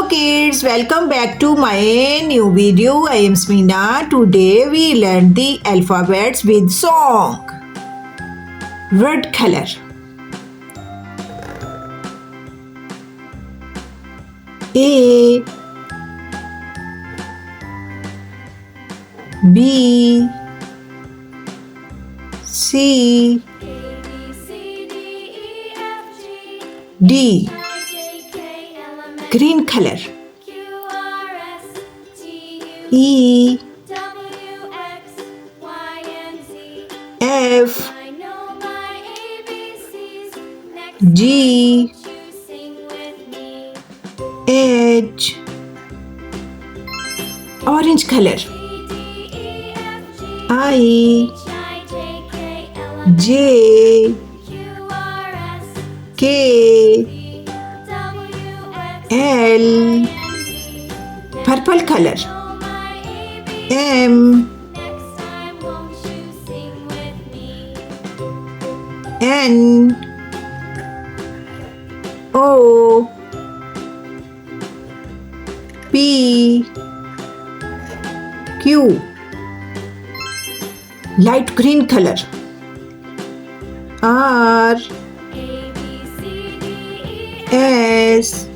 kids, welcome back to my new video. I am Samina. Today we learn the alphabets with song. Word color. A, B, C, D. Green color. E, F, G, H. Orange color. I, J, K, L. Purple color. M, N, O, P, Q. Light green color. R, S,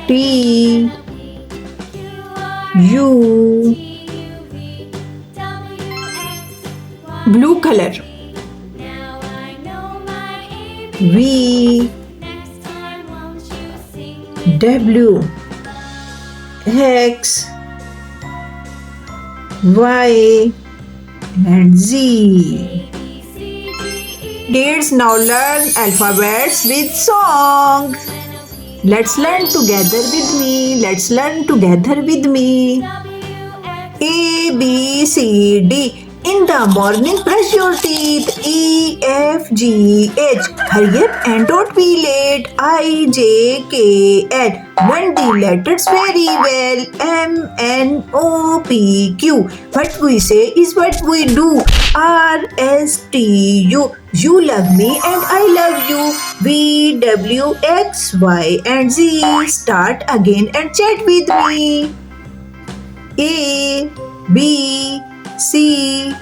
T, U. Blue color. V, W, X, Y, and Z. Kids, now learn alphabets with song. Let's learn together with me. Let's learn together with me. A, B, C, D. In the morning, brush your teeth. E, F, G, H. Hurry up and don't be late. I, J, K, L. Learn the letters very well. M, N, O, P, Q. What we say is what we do. R, S, T, U. You love me and I love you. V, W, X, Y, and Z. Start again and chat with me. A, B, C,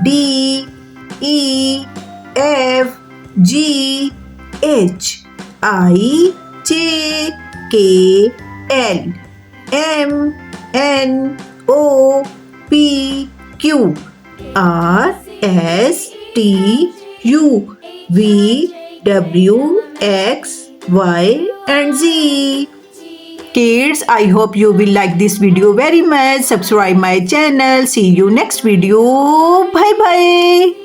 D, E, F, G, H, I, J, K, L, M, N, O, P, Q, R, S, T, U, V, W, X, Y, and Z. Kids, I hope you will like this video very much. Subscribe my channel. See you next video. Bye bye.